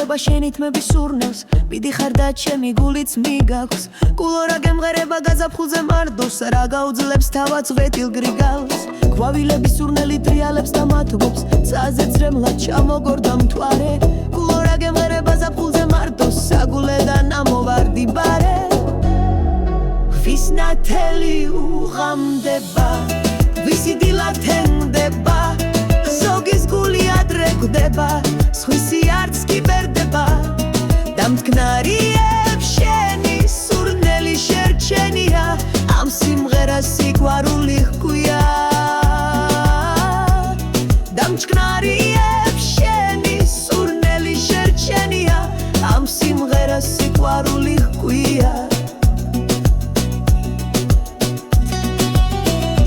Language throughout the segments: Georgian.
ეხება შენითმები სურნელს მიდიხარ და ჩემი გულიც მიგაქვს კულორა გემღერება გაზაფხულზე მარდოს რა გაუძლებს თავად ზღეტილ გრიგალს ყვავილების სურნელი ტრიალებს და მათბობს წაზე ძრემლად ჩამოგორდა მთვარე კულორა გემღერება ზაფხულზე მარდოს საგულე და ნამოვარდი ბარე ვის ნათელი უღამდება ვისი დილა თენდება ზოგის გული ადრე გვდება სხვისი არც კი ბერდება დამთქნარიებს შენი სურნელი შერჩენია ამ სიმღერას სიყვარული ჰქვია დამთქნარიებს შენი სურნელი შერჩენია ამ სიმღერას სიყვარული ჰქვია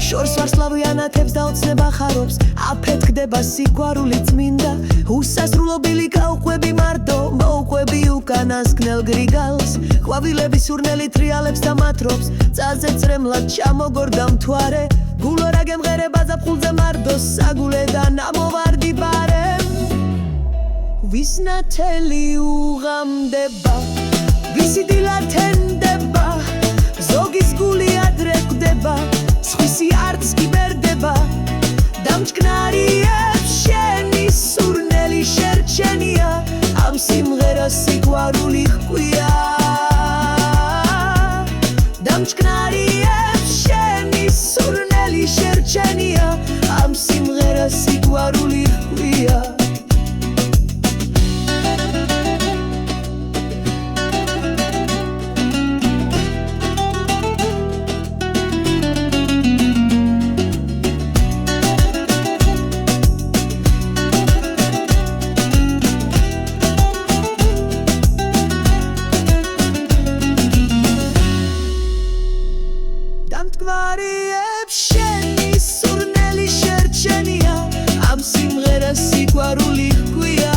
შორს ვარსლავიანათებს და ოცნება ხარობს აფეთქდება სიყვარული წმინდა უსასრულობილი გაუყვები მარტო მოუყვები უკანასკნელ გრიგალს ყვავილების სურნელი ტრიალებს და მათრობს წაზე წრემლად ჩამოგორდა მთვარე გულორა გემღერება ზაფხულზე მარდოს საგულე და ნამოვარდი ბარე ვის ნათელი უღამდება ვისი დილა თენდება ზოგის გული ადრე გვდება სხვისი არც კი ბერდება დამჭკნარიებს შენი სურნელი შერჩენია ამ სიმღერას სიყვარული ჰქვია დამჭკნარიებს შენი სურნელი შერჩენია ამ სიმღერას სიყვარული ჰქვია დამთქმარიებს შენი სურნელი შერჩენია ამ სიმღერას სიყვარული ჰქვია